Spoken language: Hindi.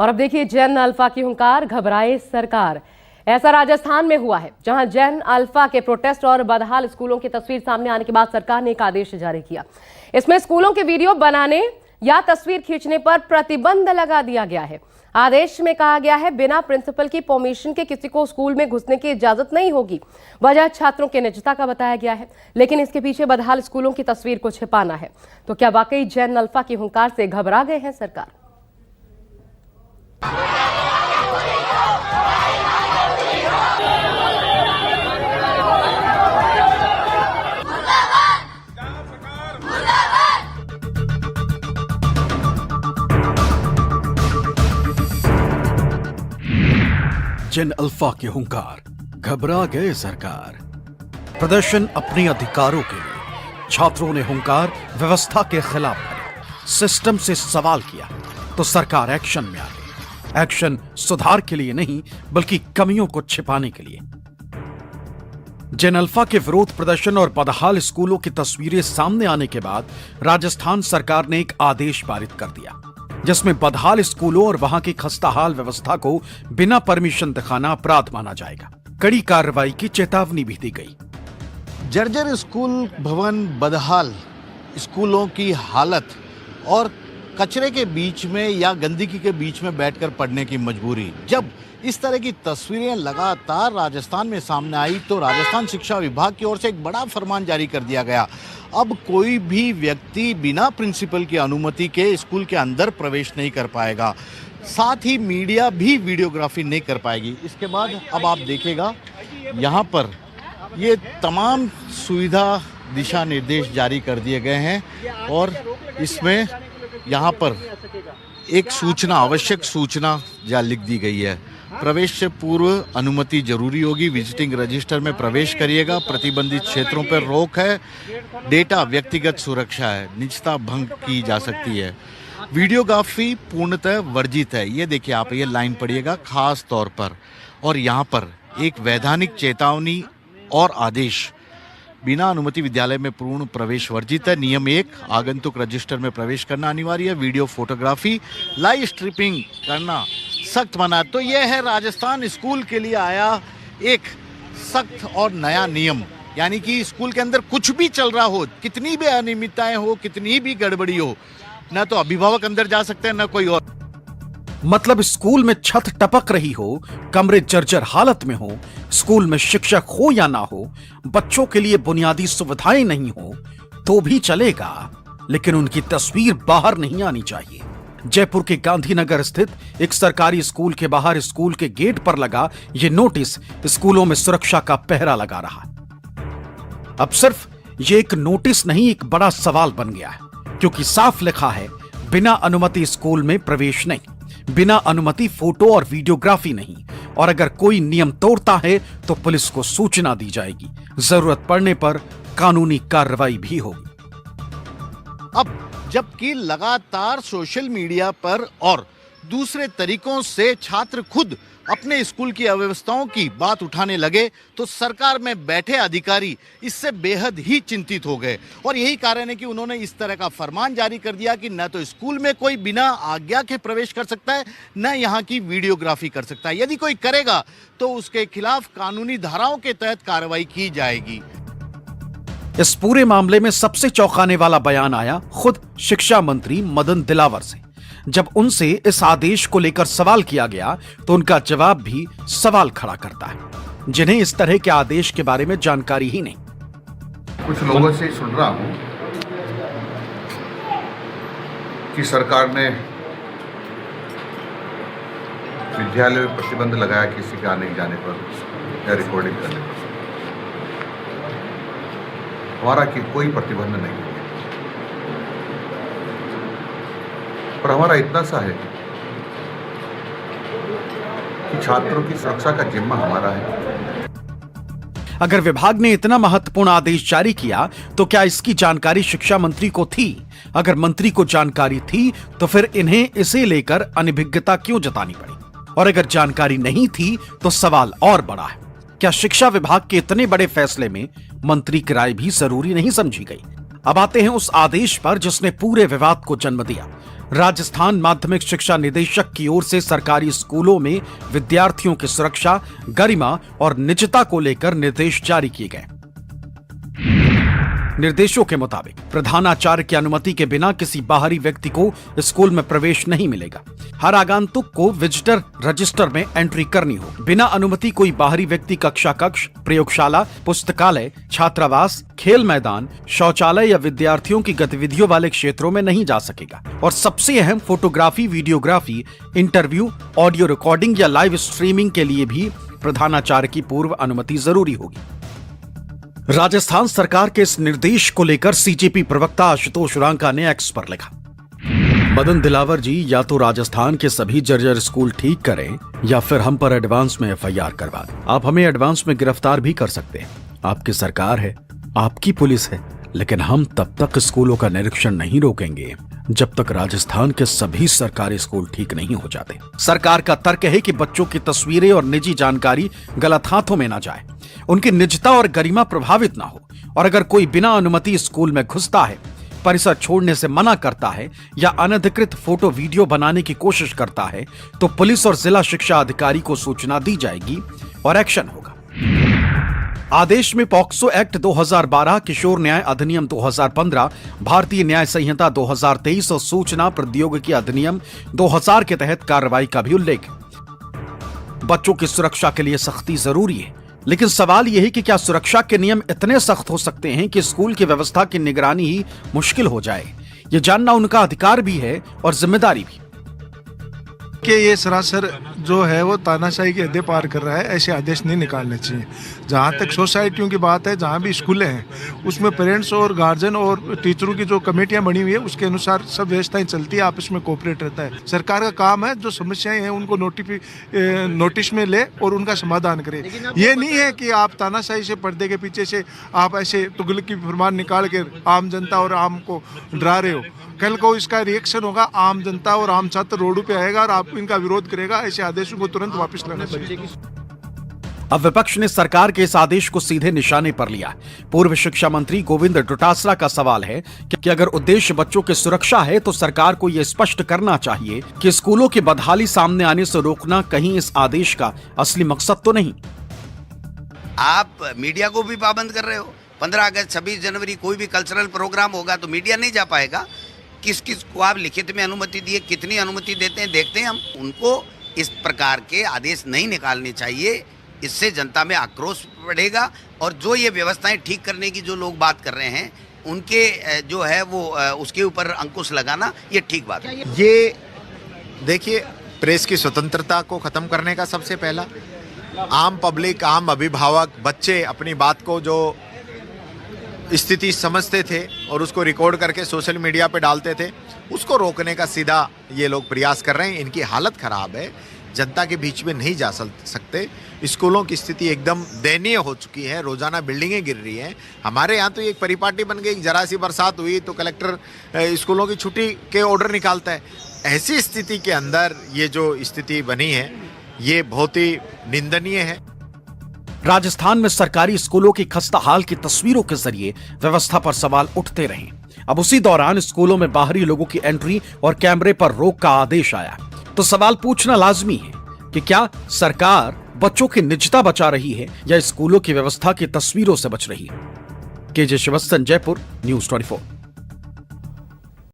और अब देखिए जैन अल्फा की हुंकार, घबराए सरकार। ऐसा राजस्थान में हुआ है, जहां जैन अल्फा के प्रोटेस्ट और बदहाल स्कूलों की तस्वीर सामने आने के बाद सरकार ने एक आदेश जारी किया। इसमें स्कूलों के वीडियो बनाने या तस्वीर खींचने पर प्रतिबंध लगा दिया गया है। आदेश में कहा गया है, बिना प्रिंसिपल की परमिशन के किसी को स्कूल में घुसने की इजाजत नहीं होगी। वजह छात्रों की निजता का बताया गया है, लेकिन इसके पीछे बदहाल स्कूलों की तस्वीर को छिपाना है। तो क्या वाकई जैन अल्फा की हुंकार से घबरा गए हैं सरकार? जैन अल्फा के हुंकार, घबरा गए सरकार। प्रदर्शन अपने अधिकारों के लिए, छात्रों ने हुंकार व्यवस्था के खिलाफ भरे, सिस्टम से सवाल किया तो सरकार एक्शन में आ गई। एक्शन सुधार के लिए नहीं, बल्कि कमियों को छिपाने के लिए। जैन अल्फा के विरोध प्रदर्शन और बदहाल स्कूलों की तस्वीरें सामने आने के बाद राजस्थान सरकार ने एक आदेश पारित कर दिया, जिसमें बदहाल स्कूलों और वहां की खस्ताहाल व्यवस्था को बिना परमिशन दिखाना अपराध माना जाएगा। कड़ी कार्रवाई की चेतावनी भी दी गई। जर्जर स्कूल भवन, बदहाल स्कूलों की हालत और कचरे के बीच में या गंदगी के बीच में बैठकर पढ़ने की मजबूरी, जब इस तरह की तस्वीरें लगातार राजस्थान में सामने आई तो राजस्थान शिक्षा विभाग की ओर से एक बड़ा फरमान जारी कर दिया गया। अब कोई भी व्यक्ति बिना प्रिंसिपल की अनुमति के स्कूल के अंदर प्रवेश नहीं कर पाएगा, साथ ही मीडिया भी वीडियोग्राफी नहीं कर पाएगी। इसके बाद अब आप देखिएगा, यहाँ पर ये तमाम सुविधा दिशा निर्देश जारी कर दिए गए हैं और इसमें यहाँ पर एक सूचना, आवश्यक सूचना लिख दी गई है। प्रवेश से पूर्व अनुमति जरूरी होगी, विजिटिंग रजिस्टर में प्रवेश करिएगा, प्रतिबंधित क्षेत्रों पर रोक है, डेटा व्यक्तिगत सुरक्षा है, निजता भंग की जा सकती है, वीडियोग्राफी पूर्णतः वर्जित है। ये देखिए आप, ये लाइन पढ़िएगा खास तौर पर। और यहाँ पर एक वैधानिक चेतावनी और आदेश, बिना अनुमति विद्यालय में पूर्ण प्रवेश वर्जित है। नियम 1, आगंतुक रजिस्टर में प्रवेश करना अनिवार्य है, वीडियो फोटोग्राफी, लाइव स्ट्रिपिंग करना सख्त मना। तो यह है राजस्थान स्कूल के लिए आया एक सख्त और नया नियम, यानी कि स्कूल के अंदर कुछ भी चल रहा हो, कितनी भी अनियमितताएं हो, कितनी भी गड़बड़ी हो, ना तो अभिभावक अंदर जा सकते हैं, ना कोई और। मतलब स्कूल में छत टपक रही हो, कमरे जर्जर हालत में हो, स्कूल में शिक्षक हो या ना हो, बच्चों के लिए बुनियादी सुविधाएं नहीं हो तो भी चलेगा, लेकिन उनकी तस्वीर बाहर नहीं आनी चाहिए। जयपुर के गांधीनगर स्थित एक सरकारी स्कूल के बाहर स्कूल के गेट पर लगा यह नोटिस स्कूलों में सुरक्षा का पहरा लगा रहा। अब सिर्फ ये एक नोटिस नहीं, एक बड़ा सवाल बन गया है, क्योंकि साफ लिखा है, बिना अनुमति स्कूल में प्रवेश नहीं, बिना अनुमति फोटो और वीडियोग्राफी नहीं, और अगर कोई नियम तोड़ता है तो पुलिस को सूचना दी जाएगी, जरूरत पड़ने पर कानूनी कार्रवाई भी होगी। अब जबकि लगातार सोशल मीडिया पर और दूसरे तरीकों से छात्र खुद अपने स्कूल की अव्यवस्थाओं की बात उठाने लगे तो सरकार में बैठे अधिकारी इससे बेहद ही चिंतित हो गए, और यही कारण है कि उन्होंने इस तरह का फरमान जारी कर दिया कि न तो स्कूल में कोई बिना आज्ञा के प्रवेश कर सकता है, न यहाँ की वीडियोग्राफी कर सकता है। यदि कोई करेगा तो उसके खिलाफ कानूनी धाराओं के तहत कार्रवाई की जाएगी। इस पूरे मामले में सबसे चौंकाने वाला बयान आया खुद शिक्षा मंत्री मदन दिलावर से। जब उनसे इस आदेश को लेकर सवाल किया गया तो उनका जवाब भी सवाल खड़ा करता है, जिन्हें इस तरह के आदेश के बारे में जानकारी ही नहीं। कुछ लोगों से सुन रहा हूं कि सरकार ने विद्यालय में प्रतिबंध लगाया किसी के आने जाने पर या रिकॉर्डिंग करने पर। हमारा कोई प्रतिबंध नहीं है, पर हमारा इतना सा है कि छात्रों की सुरक्षा का जिम्मा हमारा है। अगर विभाग ने इतना महत्वपूर्ण आदेश जारी किया तो क्या इसकी जानकारी शिक्षा मंत्री को थी? अगर मंत्री को जानकारी थी तो फिर इन्हें इसे लेकर अनभिज्ञता क्यों जतानी पड़ी? और अगर जानकारी नहीं थी तो सवाल और बड़ा है, क्या शिक्षा विभाग के इतने बड़े फैसले में मंत्री की राय भी जरूरी नहीं समझी गई? अब आते हैं उस आदेश पर जिसने पूरे विवाद को जन्म दिया। राजस्थान माध्यमिक शिक्षा निदेशक की ओर से सरकारी स्कूलों में विद्यार्थियों की सुरक्षा, गरिमा और निजता को लेकर निर्देश जारी किए गए। निर्देशों के मुताबिक प्रधानाचार्य की अनुमति के बिना किसी बाहरी व्यक्ति को स्कूल में प्रवेश नहीं मिलेगा। हर आगंतुक को विजिटर रजिस्टर में एंट्री करनी हो। बिना अनुमति कोई बाहरी व्यक्ति कक्षा कक्ष, प्रयोगशाला, पुस्तकालय, छात्रावास, खेल मैदान, शौचालय या विद्यार्थियों की गतिविधियों वाले क्षेत्रों में नहीं जा सकेगा। और सबसे अहम, photography, videography, interview, audio recording या लाइव स्ट्रीमिंग के लिए भी प्रधानाचार्य की पूर्व अनुमति जरूरी होगी। राजस्थान सरकार के इस निर्देश को लेकर सीजेपी प्रवक्ता आशुतोष उरांका ने एक्स पर लिखा, मदन दिलावर जी, या तो राजस्थान के सभी जर्जर स्कूल ठीक करें या फिर हम पर एडवांस में एफआईआर करवा दें। आप हमें एडवांस में गिरफ्तार भी कर सकते हैं। आपकी सरकार है, आपकी पुलिस है, लेकिन हम तब तक स्कूलों का निरीक्षण नहीं रोकेंगे जब तक राजस्थान के सभी सरकारी स्कूल ठीक नहीं हो जाते। सरकार का तर्क है कि बच्चों की तस्वीरें और निजी जानकारी गलत हाथों में ना जाए, उनकी निजता और गरिमा प्रभावित ना हो, और अगर कोई बिना अनुमति स्कूल में घुसता है, परिसर छोड़ने से मना करता है या अनधिकृत फोटो वीडियो बनाने की कोशिश करता है तो पुलिस और जिला शिक्षा अधिकारी को सूचना दी जाएगी और एक्शन होगा। आदेश में पॉक्सो एक्ट 2012, किशोर न्याय अधिनियम 2015, भारतीय न्याय संहिता 2023 और सूचना प्रौद्योगिकी अधिनियम 2000 के तहत कार्रवाई का भी उल्लेख है। बच्चों की सुरक्षा के लिए सख्ती जरूरी है, लेकिन सवाल यह है कि क्या सुरक्षा के नियम इतने सख्त हो सकते हैं कि स्कूल की व्यवस्था की निगरानी ही मुश्किल हो जाए? ये जानना उनका अधिकार भी है और जिम्मेदारी भी। कि ये सरासर जो है वो तानाशाही की हदें पार कर रहा है। ऐसे आदेश नहीं निकालने चाहिए। जहाँ तक सोसाइटियों की बात है, जहाँ भी स्कूलें हैं उसमें पेरेंट्स और गार्जियन और टीचरों की जो कमेटियाँ बनी हुई है उसके अनुसार सब व्यवस्थाएं चलती है, आपस में कोऑपरेट रहता है। सरकार का काम है जो समस्याएं हैं उनको नोटिस में ले और उनका समाधान करे। ये नहीं है कि आप तानाशाही से पर्दे के पीछे से आप ऐसे तुगलक की फरमान निकाल के आम जनता और आम को डरा रहे हो। कल को इसका रिएक्शन होगा, आम जनता और आम छात्र रोडों पे आएगा और आप इनका विरोध करेगा। ऐसे आदेशों को तुरंत वापस लेना चाहिए। अब विपक्ष ने सरकार के इस आदेश को सीधे निशाने पर लिया। पूर्व शिक्षा मंत्री गोविंद डोटासरा का सवाल है कि अगर उद्देश्य बच्चों की सुरक्षा है तो सरकार को यह स्पष्ट करना चाहिए कि स्कूलों की बदहाली सामने आने से रोकना कहीं इस आदेश का असली मकसद तो नहीं। आप मीडिया को भी पाबंद कर रहे हो। 15 अगस्त 26 जनवरी कोई भी कल्चरल प्रोग्राम होगा तो मीडिया नहीं जा पाएगा। किस किस को आप लिखित में अनुमति दिए, कितनी अनुमति देते हैं देखते हैं हम। उनको इस प्रकार के आदेश नहीं निकालने चाहिए। इससे जनता में आक्रोश बढ़ेगा और जो ये व्यवस्थाएं ठीक करने की जो लोग बात कर रहे हैं उनके जो है वो उसके ऊपर अंकुश लगाना ये ठीक बात है। ये देखिए, प्रेस की स्वतंत्रता को ख़त्म करने का सबसे पहला, आम पब्लिक, आम अभिभावक, बच्चे अपनी बात को जो स्थिति समझते थे और उसको रिकॉर्ड करके सोशल मीडिया पे डालते थे, उसको रोकने का सीधा ये लोग प्रयास कर रहे हैं। इनकी हालत ख़राब है, जनता के बीच में नहीं जा सकते। स्कूलों की स्थिति एकदम दयनीय हो चुकी है, रोजाना बिल्डिंगें गिर रही हैं। हमारे यहाँ तो एक परिपाटी बन गई, जरा सी बरसात हुई तो कलेक्टर स्कूलों की छुट्टी के ऑर्डर निकालता है। ऐसी स्थिति के अंदर ये जो स्थिति बनी है ये बहुत ही निंदनीय है। राजस्थान में सरकारी स्कूलों की खस्ता हाल की तस्वीरों के जरिए व्यवस्था पर सवाल उठते रहे। अब उसी दौरान स्कूलों में बाहरी लोगों की एंट्री और कैमरे पर रोक का आदेश आया, तो सवाल पूछना लाजमी है कि क्या सरकार बच्चों की निजता बचा रही है या स्कूलों की व्यवस्था की तस्वीरों से बच रही है। K J Srivastava, Jaipur, news 24।